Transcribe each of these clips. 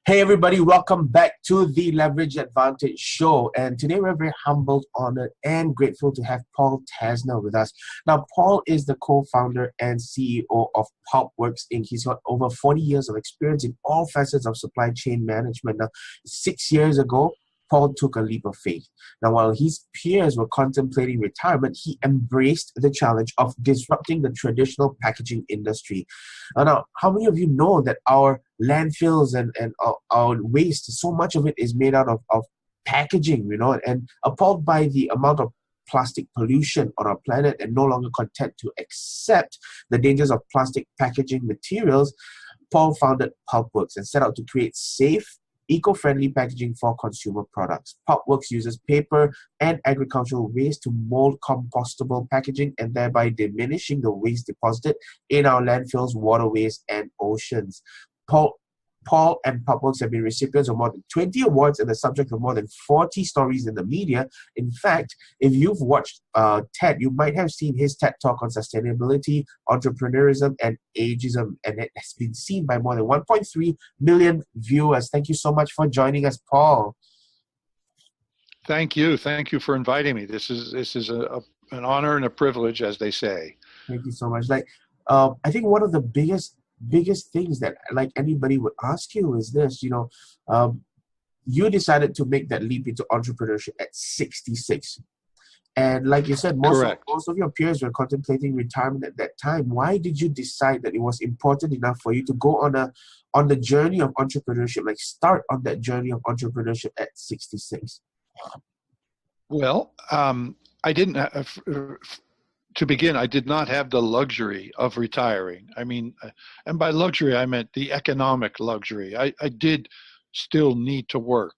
Hey everybody, welcome back to the Leverage Advantage show. And today we're very humbled, honored, and grateful to have Paul Tasner with us. Now, Paul is the co-founder and CEO of PulpWorks Inc. He's got over 40 years of experience in all facets of supply chain management. Now, 6 years ago, Paul took a leap of faith. Now, while his peers were contemplating retirement, he embraced the challenge of disrupting the traditional packaging industry. Now, how many of you know that our landfills and our waste, so much of it is made out of packaging, and appalled by the amount of plastic pollution on our planet and no longer content to accept the dangers of plastic packaging materials, Paul founded PulpWorks and set out to create safe, eco-friendly packaging for consumer products. PulpWorks uses paper and agricultural waste to mold compostable packaging and thereby diminishing the waste deposited in our landfills, waterways, and oceans. Paul and PulpWorks have been recipients of more than 20 awards and the subject of more than 40 stories in the media. In fact, if you've watched TED, you might have seen his TED Talk on sustainability, entrepreneurship, and ageism, and it has been seen by more than 1.3 million viewers. Thank you so much for joining us, Paul. Thank you. Thank you for inviting me. This is an honor and a privilege, as they say. Thank you so much. I think one of the biggest things that anybody would ask you is this, you decided to make that leap into entrepreneurship at 66. And like you said, most of your peers were contemplating retirement at that time. Why did you decide that it was important enough for you to go on the journey of entrepreneurship, start on that journey of entrepreneurship at 66? Well, I didn't have, to begin, I did not have the luxury of retiring. I mean, and by luxury, I meant the economic luxury. I did still need to work.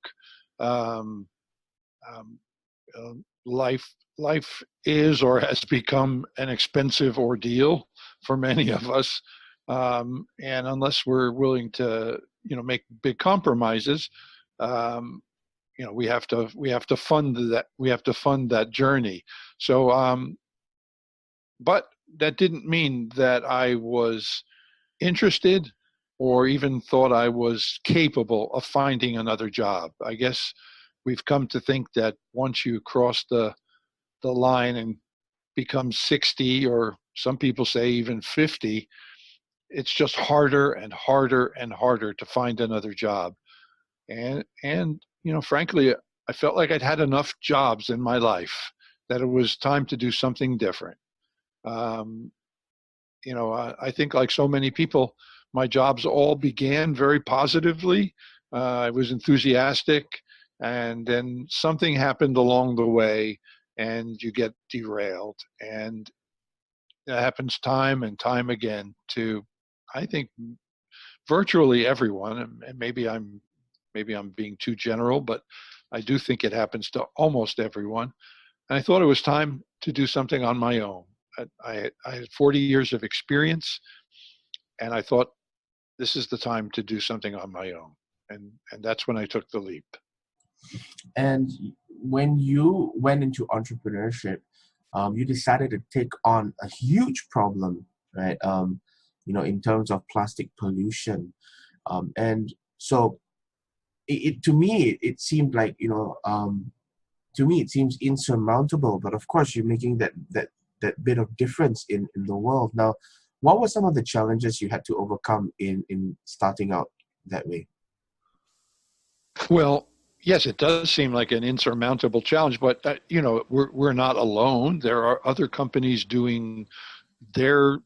Life is or has become an expensive ordeal for many of us. And unless we're willing to, make big compromises, we have to fund that. We have to fund that journey. So, but that didn't mean that I was interested or even thought I was capable of finding another job. I guess we've come to think that once you cross the line and become 60, or some people say even 50, it's just harder and harder and harder to find another job. And frankly, I felt like I'd had enough jobs in my life that it was time to do something different. I think like so many people, my jobs all began very positively. I was enthusiastic, and then something happened along the way and you get derailed. And it happens time and time again to, I think, virtually everyone. And maybe I'm being too general, but I do think it happens to almost everyone. And I thought it was time to do something on my own. I had 40 years of experience, and I thought this is the time to do something on my own. And that's when I took the leap. And when you went into entrepreneurship, you decided to take on a huge problem, right? In terms of plastic pollution. And so to me, it seemed like, to me, it seems insurmountable, but of course you're making that bit of difference in the world. Now, what were some of the challenges you had to overcome in starting out that way? Well, yes, it does seem like an insurmountable challenge, but we're not alone. There are other companies doing their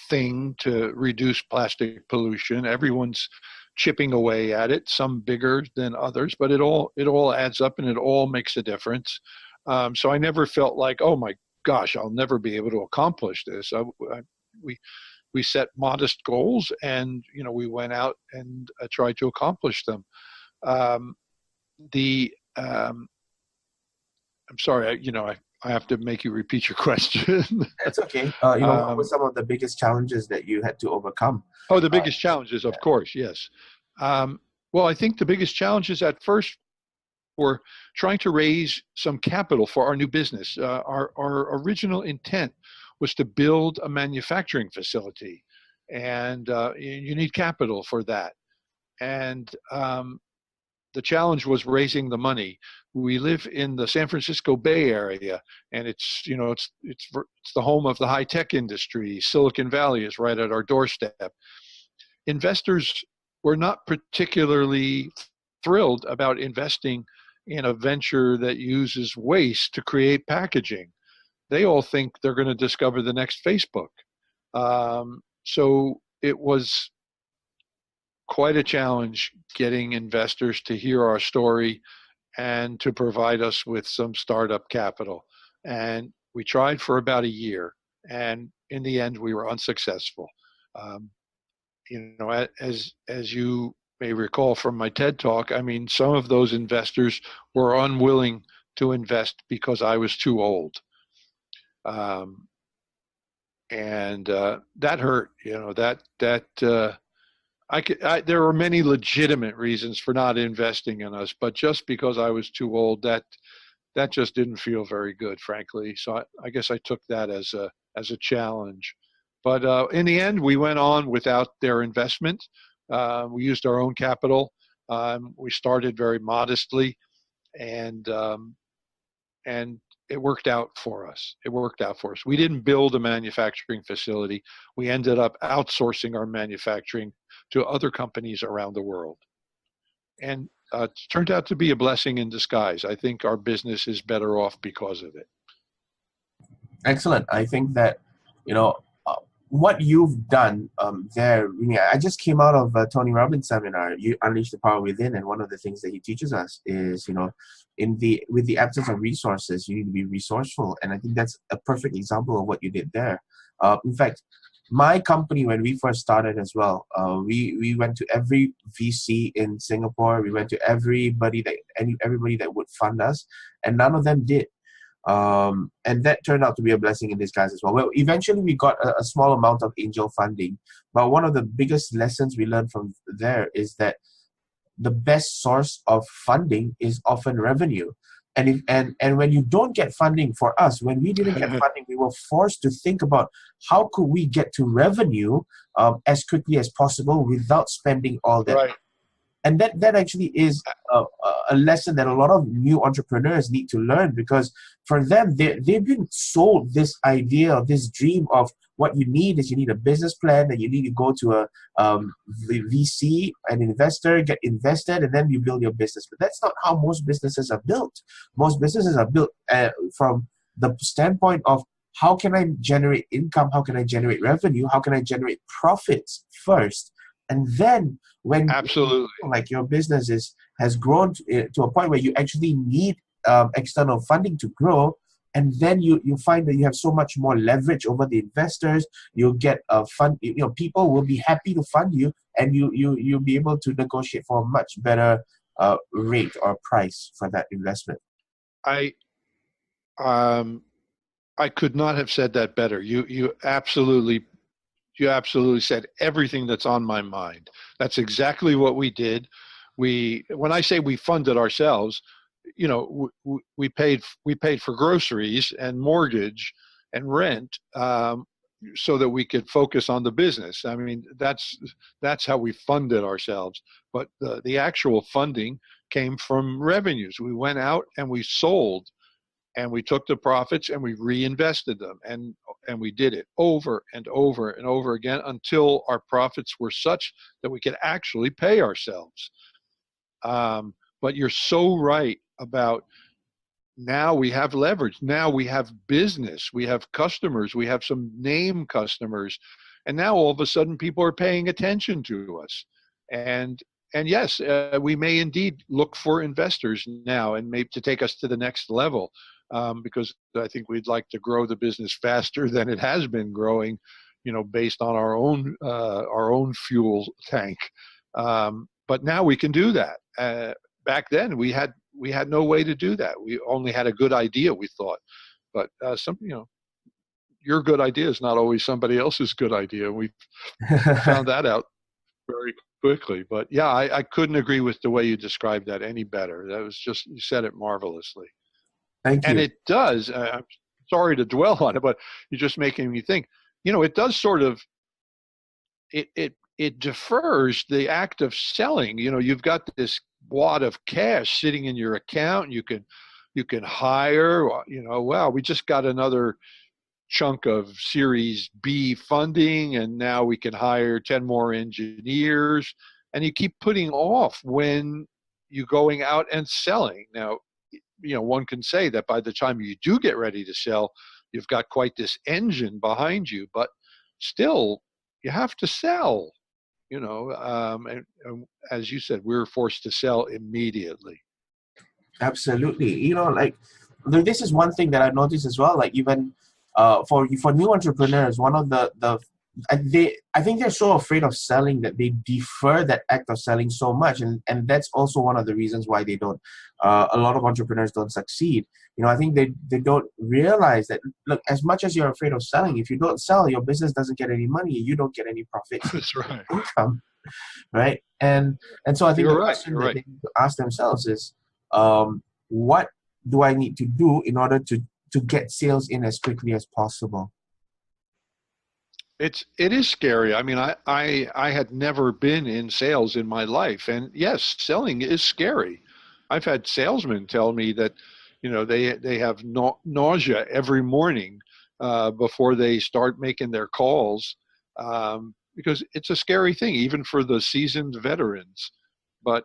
thing to reduce plastic pollution. Everyone's chipping away at it, some bigger than others, but it all adds up and it all makes a difference. So I never felt like, oh my gosh, I'll never be able to accomplish this. We set modest goals, and we went out and tried to accomplish them. I'm sorry, I have to make you repeat your question. That's okay. What were some of the biggest challenges that you had to overcome? Oh, the biggest challenges, of course, yes. Well, I think the biggest challenges at first were trying to raise some capital for our new business. Our original intent was to build a manufacturing facility, and you need capital for that. and the challenge was raising the money. We live in the San Francisco Bay Area, and it's the home of the high tech industry. Silicon Valley is right at our doorstep. Investors were not particularly thrilled about investing in a venture that uses waste to create packaging. They all think they're going to discover the next Facebook. So it was quite a challenge getting investors to hear our story and to provide us with some startup capital. And we tried for about a year, and in the end, we were unsuccessful. As you may recall from my TED Talk, I mean, some of those investors were unwilling to invest because I was too old. And that hurt, there were many legitimate reasons for not investing in us, but just because I was too old, that just didn't feel very good, frankly. So I guess I took that as a challenge. But in the end, we went on without their investment. We used our own capital. We started very modestly, and it worked out for us. We didn't build a manufacturing facility. We ended up outsourcing our manufacturing to other companies around the world. And it turned out to be a blessing in disguise. I think our business is better off because of it. Excellent. I think that, what you've done there, I just came out of Tony Robbins' seminar, You Unleash the Power Within, and one of the things that he teaches us is, with the absence of resources, you need to be resourceful. And I think that's a perfect example of what you did there. In fact, my company, when we first started as well, we went to every VC in Singapore. We went to everybody that would fund us, and none of them did. And that turned out to be a blessing in disguise as well. Well, eventually we got a small amount of angel funding, but one of the biggest lessons we learned from there is that the best source of funding is often revenue. And when you don't get funding, for us, when we didn't get funding, we were forced to think about how could we get to revenue as quickly as possible without spending all that. Right. And that actually is a lesson that a lot of new entrepreneurs need to learn, because for them, they've been sold this idea, this dream of what you need is you need a business plan, and you need to go to a VC, an investor, get invested, and then you build your business. But that's not how most businesses are built. Most businesses are built from the standpoint of how can I generate income, how can I generate revenue, how can I generate profits first. And then when absolutely, like your business has grown to a point where you actually need external funding to grow, and then you find that you have so much more leverage over the investors. You'll get a fund. People will be happy to fund you, and you'll be able to negotiate for a much better rate or price for that investment. I could not have said that better. You absolutely said everything that's on my mind. That's exactly what we did. When I say we funded ourselves, we paid for groceries and mortgage and rent so that we could focus on the business. I mean, that's how we funded ourselves. But the actual funding came from revenues. We went out and we sold, and we took the profits and we reinvested them, and we did it over and over and over again until our profits were such that we could actually pay ourselves. But you're so right about, now we have leverage. Now we have business. We have customers. We have some name customers. And now all of a sudden people are paying attention to us. And yes, we may indeed look for investors now, and maybe to take us to the next level. Because I think we'd like to grow the business faster than it has been growing, based on our own fuel tank. But now we can do that. Back then, we had no way to do that. We only had a good idea, we thought. But your good idea is not always somebody else's good idea. We found that out very quickly. But yeah, I couldn't agree with the way you described that any better. That was just, you said it marvelously. Thank you. And it does, I'm sorry to dwell on it, but you're just making me think, it does sort of, it it defers the act of selling. You've got this wad of cash sitting in your account. You can hire, well, we just got another chunk of Series B funding, and now we can hire 10 more engineers. And you keep putting off when you're going out and selling. Now, one can say that by the time you do get ready to sell, you've got quite this engine behind you, but still, you have to sell. And as you said, we were forced to sell immediately. Absolutely. Like this is one thing that I noticed as well. Like even for new entrepreneurs, one of I think they're so afraid of selling that they defer that act of selling so much, and that's also one of the reasons why they don't. A lot of entrepreneurs don't succeed. I think they don't realize that. Look, as much as you're afraid of selling, if you don't sell, your business doesn't get any money, you don't get any profit. That's right. Income, right? And so I think the question that they need to ask themselves is, what do I need to do in order to get sales in as quickly as possible? It is scary. I mean, I had never been in sales in my life, and yes, selling is scary. I've had salesmen tell me that, they have nausea every morning before they start making their calls, because it's a scary thing, even for the seasoned veterans. But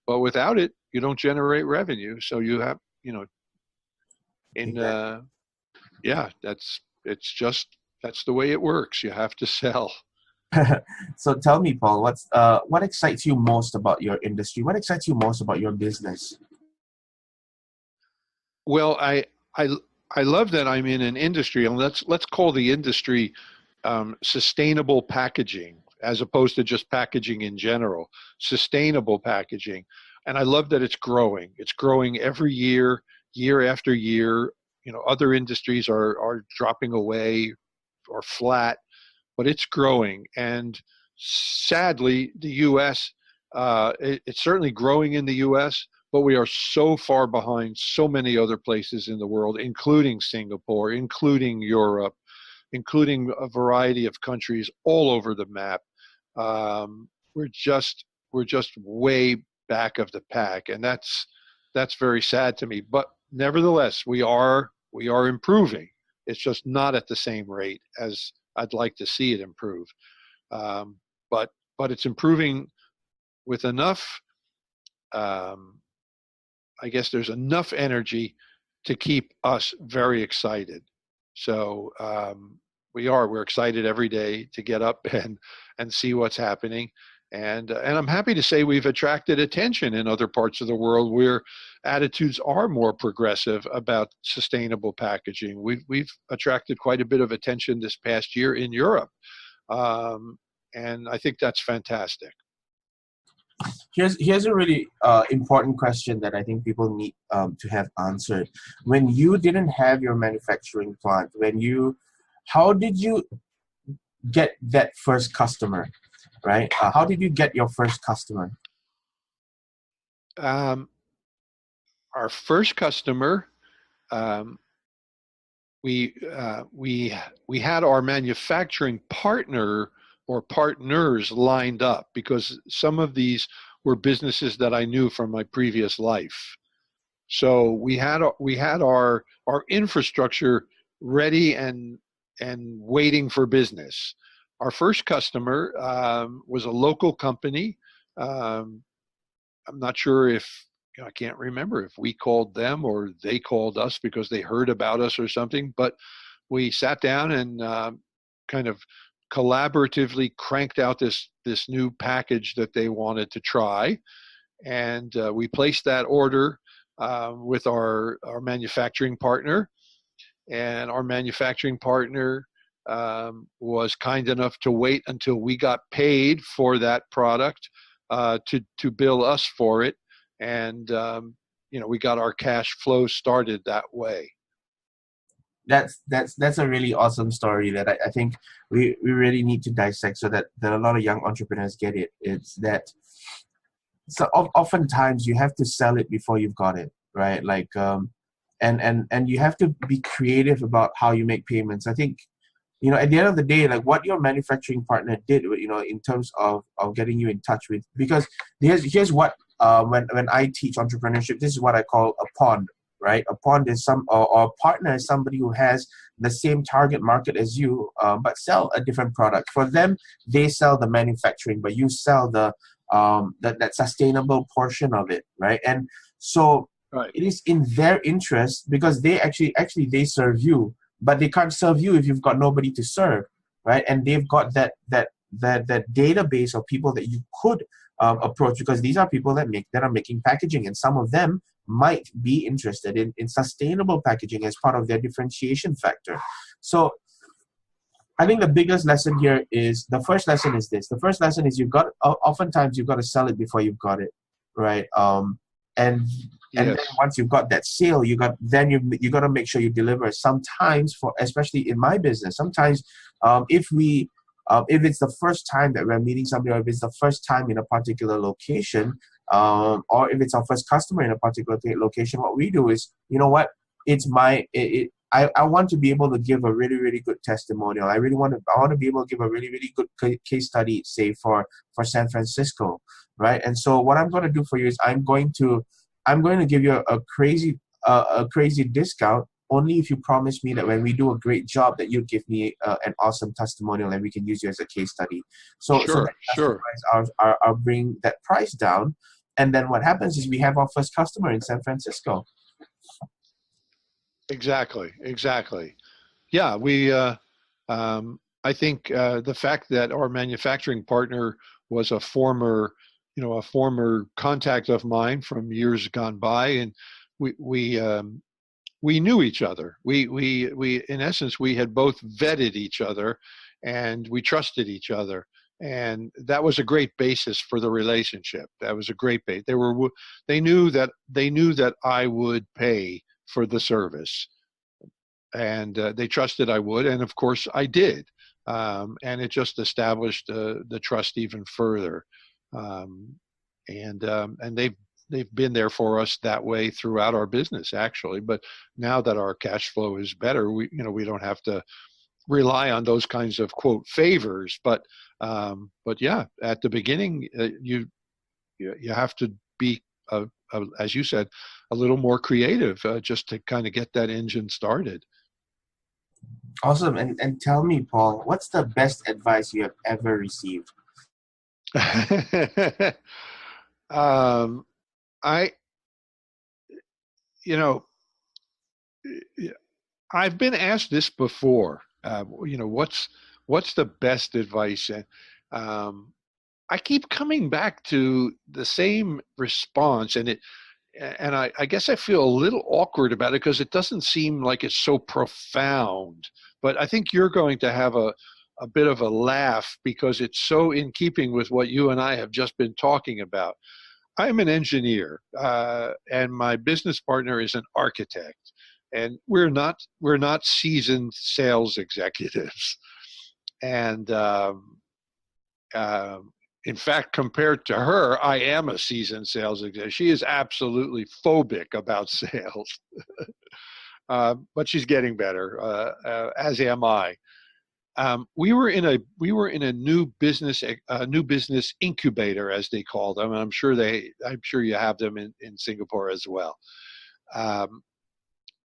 without it, you don't generate revenue. So you have, that's the way it works. You have to sell. So tell me, Paul, what excites you most about your industry? What excites you most about your business? Well, I love that I'm in an industry, and let's call the industry sustainable packaging, as opposed to just packaging in general. Sustainable packaging, and I love that it's growing. It's growing every year, year after year. Other industries are dropping away or flat, but it's growing. And sadly, the U.S. It's certainly growing in the U.S., but we are so far behind so many other places in the world, including Singapore, including Europe, including a variety of countries all over the map. We're just way back of the pack, and that's very sad to me. But nevertheless, we are improving. It's just not at the same rate as I'd like to see it improve. But it's improving with enough. I guess there's enough energy to keep us very excited. So we're excited every day to get up and see what's happening. And I'm happy to say we've attracted attention in other parts of the world where attitudes are more progressive about sustainable packaging. We've attracted quite a bit of attention this past year in Europe, and I think that's fantastic. Here's a really important question that I think people need to have answered. When you didn't have your manufacturing plant, how did you get that first customer? Right? How did you get your first customer? Our first customer, we had our manufacturing partner or partners lined up, because some of these were businesses that I knew from my previous life. So we had our infrastructure ready and waiting for business. Our first customer was a local company. I'm not sure if, I can't remember if we called them or they called us because they heard about us or something, but we sat down and kind of collaboratively cranked out this new package that they wanted to try. And we placed that order with our manufacturing partner. And our manufacturing partner was kind enough to wait until we got paid for that product to bill us for it, and we got our cash flow started that way. That's a really awesome story that I think we really need to dissect so that a lot of young entrepreneurs get it. It's that so oftentimes you have to sell it before you've got it, right? Like and you have to be creative about how you make payments. I think at the end of the day, like what your manufacturing partner did, in terms of getting you in touch with, because here's what, when I teach entrepreneurship, this is what I call a pond, right? A pond is or a partner is somebody who has the same target market as you, but sell a different product. For them, they sell the manufacturing, but you sell that sustainable portion of it, right? And so Right. it is in their interest, because they actually they serve you, but they can't serve you if you've got nobody to serve, right? And they've got that database of people that you could approach, because these are people that are making packaging, and some of them might be interested in sustainable packaging as part of their differentiation factor. So I think the biggest lesson here is, the first lesson is this. The first lesson is oftentimes you've got to sell it before you've got it, right? And then once you've got that sale, you got to make sure you deliver. Sometimes, especially in my business, sometimes if it's the first time that we're meeting somebody, or if it's the first time in a particular location, or if it's our first customer in a particular location, what we do is, you know what, I want to be able to give a really, really good testimonial. I want to be able to give a really, really good case study, say for San Francisco, right? And so what I'm going to do for you is I'm going to give you a crazy discount, only if you promise me that when we do a great job, that you'd give me an awesome testimonial and we can use you as a case study. So I'll bring that price down, and then what happens is we have our first customer in San Francisco. Exactly. Yeah, I think the fact that our manufacturing partner was a former contact of mine from years gone by, and we knew each other. We in essence, we had both vetted each other, and we trusted each other, and that was a great basis for the relationship. That was a great base. They knew that I would pay for the service, and they trusted I would, and of course I did, and it just established the trust even further, and they've been there for us that way throughout our business, actually. But now that our cash flow is better, we don't have to rely on those kinds of quote favors, but yeah, at the beginning you have to be as you said, a little more creative, just to kind of get that engine started. Awesome. And tell me, Paul, what's the best advice you have ever received? I've been asked this before. What's the best advice? And I keep coming back to the same response, and I guess I feel a little awkward about it because it doesn't seem like it's so profound. But I think you're going to have a bit of a laugh because it's so in keeping with what you and I have just been talking about. I'm an engineer, and my business partner is an architect, and we're not seasoned sales executives, and in fact, compared to her, I am a seasoned sales executive. She is absolutely phobic about sales, but she's getting better, as am I. We were in a new business incubator, as they call them. And I'm sure you have them in Singapore as well.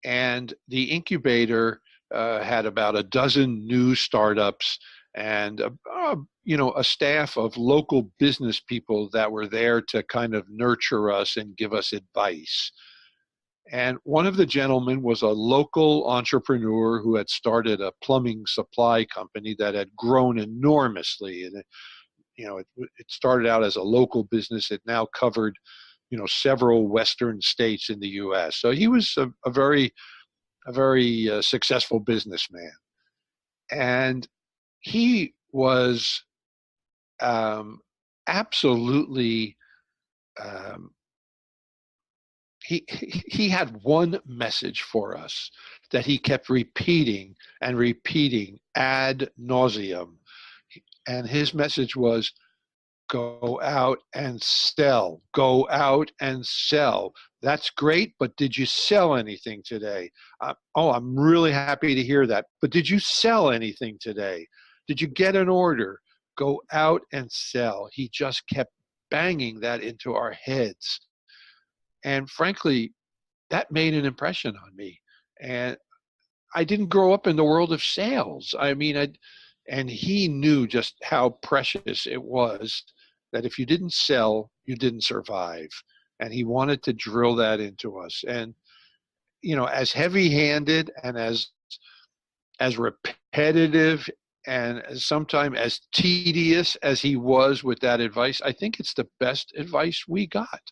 And the incubator had about a dozen new startups and a staff of local business people that were there to kind of nurture us and give us advice. And one of the gentlemen was a local entrepreneur who had started a plumbing supply company that had grown enormously. And it started out as a local business. It now covered several western states in the U.S. So he was a very successful businessman, and he was absolutely. He had one message for us that he kept repeating and repeating ad nauseum. And his message was, go out and sell. Go out and sell. That's great, but did you sell anything today? Oh, I'm really happy to hear that. But did you sell anything today? Did you get an order? Go out and sell. He just kept banging that into our heads. And frankly, that made an impression on me. And I didn't grow up in the world of sales. I mean, and he knew just how precious it was that if you didn't sell, you didn't survive. And he wanted to drill that into us. And, as heavy-handed and as repetitive and sometimes as tedious as he was with that advice, I think it's the best advice we got.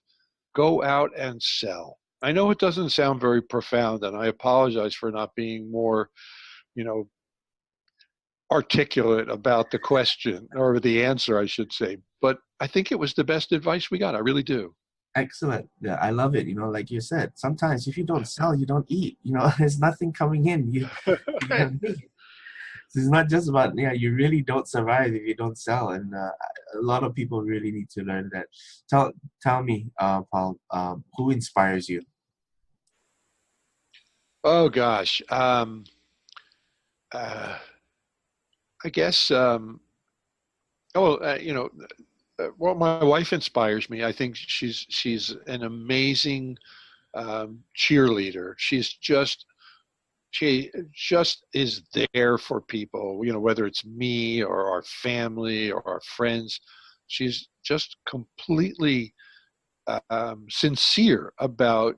Go out and sell. I know it doesn't sound very profound, and I apologize for not being more, articulate about the question or the answer, I should say. But I think it was the best advice we got. I really do. Excellent. Yeah, I love it. Like you said, sometimes if you don't sell, you don't eat. There's nothing coming in. You don't eat. So it's not just about, you really don't survive if you don't sell. And a lot of people really need to learn that. Tell me, Paul, who inspires you? Oh, gosh. I guess, well, my wife inspires me. I think she's an amazing cheerleader. She just is there for people, whether it's me or our family or our friends. She's just completely sincere about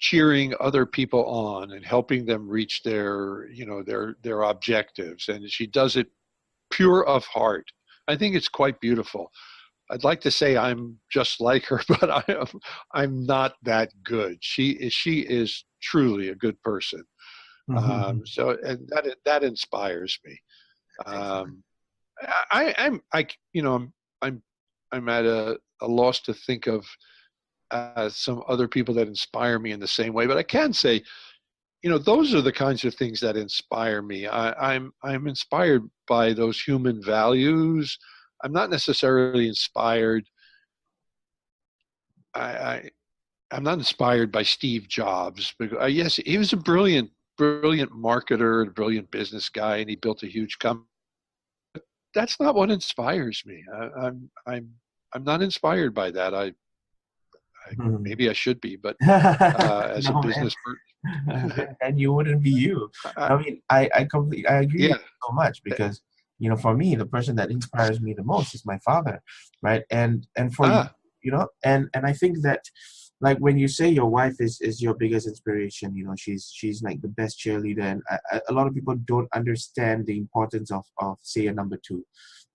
cheering other people on and helping them reach their objectives. And she does it pure of heart. I think it's quite beautiful. I'd like to say I'm just like her, but I'm not that good. She is truly a good person. Mm-hmm. And that inspires me. I'm at a loss to think of some other people that inspire me in the same way, but I can say, those are the kinds of things that inspire me. I'm inspired by those human values. I'm not necessarily inspired. I'm not inspired by Steve Jobs. Because, yes, he was a brilliant marketer, a brilliant business guy, and he built a huge company. But that's not what inspires me. I'm not inspired by that. Maybe I should be, but as No, a business person. and you wouldn't be you. I mean, I agree with you so much because, for me, the person that inspires me the most is my father, right? And for you, and I think that, like when you say your wife is your biggest inspiration, she's like the best cheerleader, and a lot of people don't understand the importance of say a number two,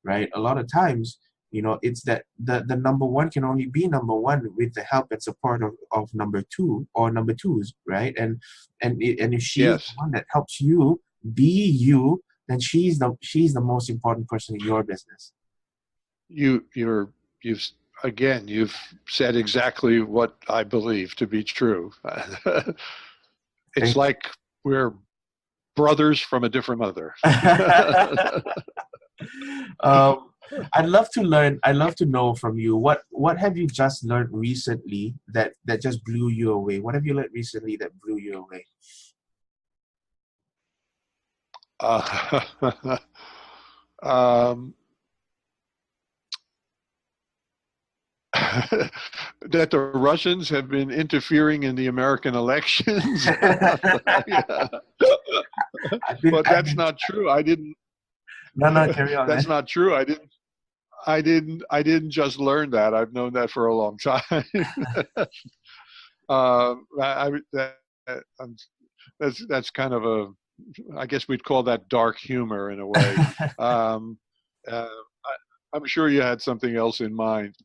right? A lot of times, it's that the number one can only be number one with the help and support of number two or number twos, right? And if she's the one that helps you be you, then she's the most important person in your business. You've said exactly what I believe to be true. It's like we're brothers from a different mother. I'd love to know from you, what have you just learned recently that just blew you away? What have you learned recently that blew you away? That the Russians have been interfering in the American elections. But that's not true. I didn't. No, carry on. That's not true. I didn't just learn that. I've known that for a long time. That's kind of I guess we'd call that dark humor in a way. I'm sure you had something else in mind.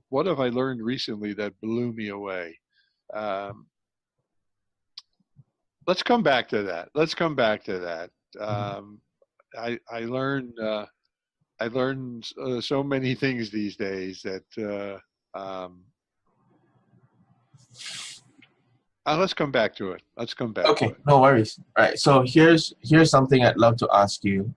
What have I learned recently that blew me away? Let's come back to that. I learned so many things these days that let's come back to it. Okay, no worries. All right. So here's something I'd love to ask you,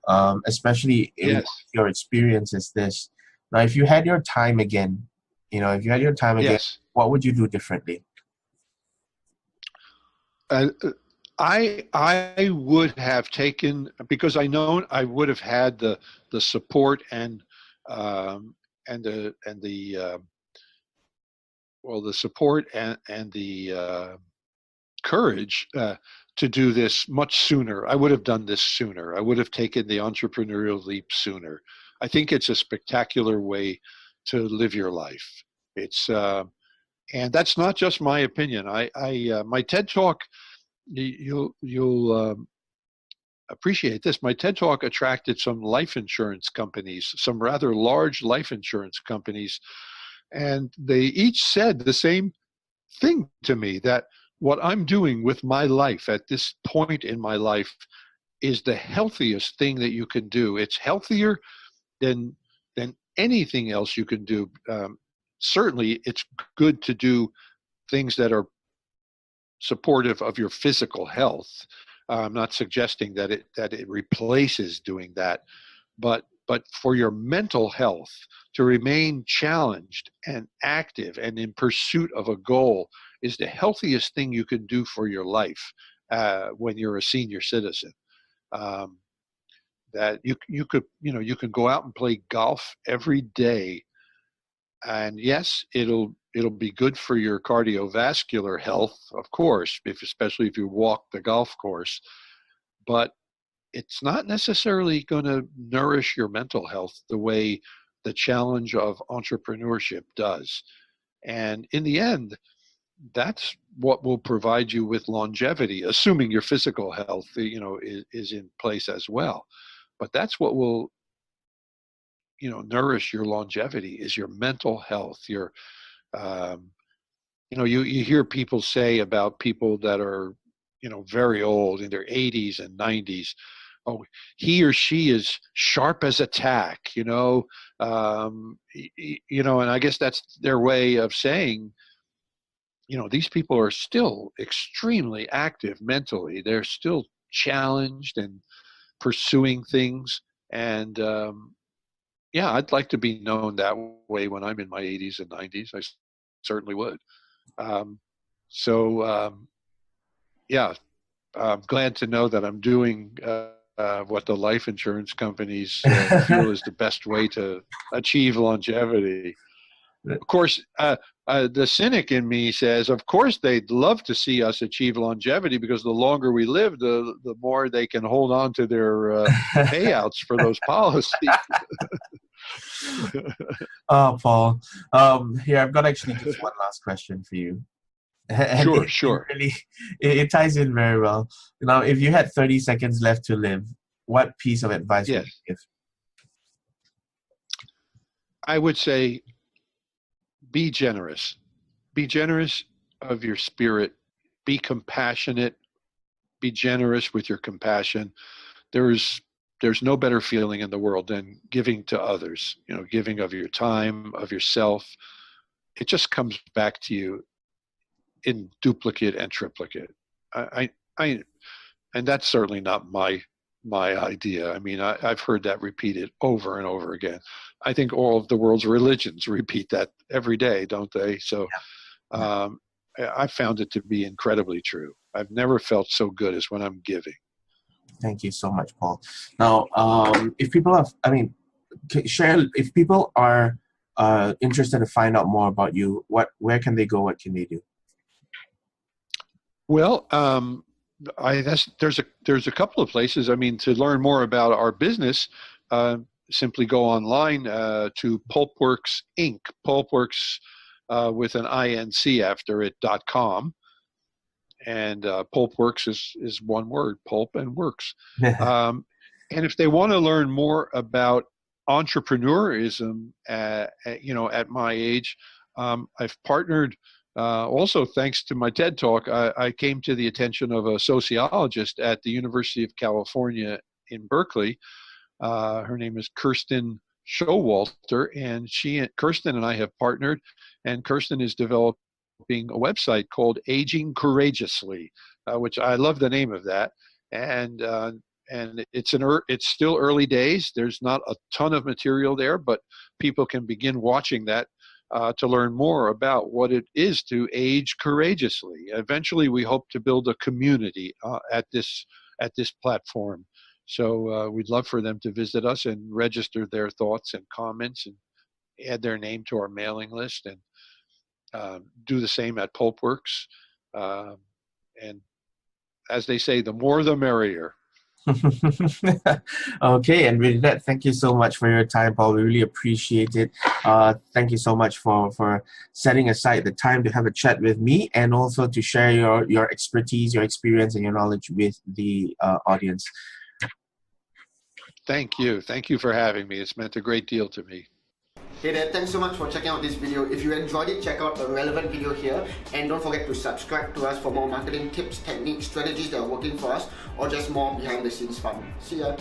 especially in your experience is this. Now, if you had your time again, yes. what would you do differently? Uh, I would have taken, because I know I would have had the support um, and the well, the support and the courage to do this much sooner. I would have done this sooner. I would have taken the entrepreneurial leap sooner. I think it's a spectacular way to live your life. It's and that's not just my opinion. My TED talk, you'll appreciate this. My TED talk attracted some life insurance companies, some rather large life insurance companies, and they each said the same thing to me, that what I'm doing with my life at this point in my life is the healthiest thing that you can do. It's healthier than anything else you can do. Certainly, it's good to do things that are supportive of your physical health. I'm not suggesting that it replaces doing that, but for your mental health, to remain challenged and active and in pursuit of a goal is the healthiest thing you can do for your life when you're a senior citizen. Um, that you could, you can go out and play golf every day, and yes, it'll be good for your cardiovascular health, of course, especially if you walk the golf course, but it's not necessarily going to nourish your mental health the way the challenge of entrepreneurship does. And in the end, that's what will provide you with longevity, assuming your physical health, is in place as well. But that's what will, nourish your longevity, is your mental health. Um, you hear people say about people that are, very old, in their 80s and 90s. Oh, he or she is sharp as a tack, and I guess that's their way of saying, these people are still extremely active mentally. They're still challenged and pursuing things. And yeah, I'd like to be known that way when I'm in my 80s and 90s. I certainly would. Um, so yeah, I'm glad to know that I'm doing what the life insurance companies feel is the best way to achieve longevity. Of course, the cynic in me says, of course, they'd love to see us achieve longevity, because the longer we live, the more they can hold on to their payouts for those policies. Oh, Paul. Here, I've got actually just one last question for you. And Sure. It ties in very well. Now, if you had 30 seconds left to live, what piece of advice would you give? I would say, be generous. Be generous of your spirit. Be compassionate. Be generous with your compassion. There's no better feeling in the world than giving to others, giving of your time, of yourself. It just comes back to you in duplicate and triplicate. And that's certainly not my idea. I mean, I've heard that repeated over and over again. I think all of the world's religions repeat that every day, don't they? So I found it to be incredibly true. I've never felt so good as when I'm giving. Thank you so much, Paul. Now, if people if people are interested to find out more about you, where can they go? What can they do? Well, there's a couple of places. I mean, to learn more about our business, simply go online to PulpWorks Inc. PulpWorks with an INC after it .com, and PulpWorks is one word, Pulp and Works. And if they want to learn more about entrepreneurism, at my age, I've partnered. Also, thanks to my TED Talk, I came to the attention of a sociologist at the University of California in Berkeley. Her name is Kirsten Showalter, and Kirsten and I have partnered, and Kirsten is developing a website called Aging Courageously, which I love the name of that. And it's still early days. There's not a ton of material there, but people can begin watching that to learn more about what it is to age courageously. Eventually, we hope to build a community at this platform. So we'd love for them to visit us and register their thoughts and comments and add their name to our mailing list, and do the same at PulpWorks. And as they say, the more the merrier. Okay, and with that, thank you so much for your time, Paul. We really appreciate it. Thank you so much for setting aside the time to have a chat with me, and also to share your expertise, your experience, and your knowledge with the audience. Thank you. Thank you for having me. It's meant a great deal to me. Hey there, thanks so much for checking out this video. If you enjoyed it, check out the relevant video here, and don't forget to subscribe to us for more marketing tips, techniques, strategies that are working for us, or just more behind the scenes fun. See ya!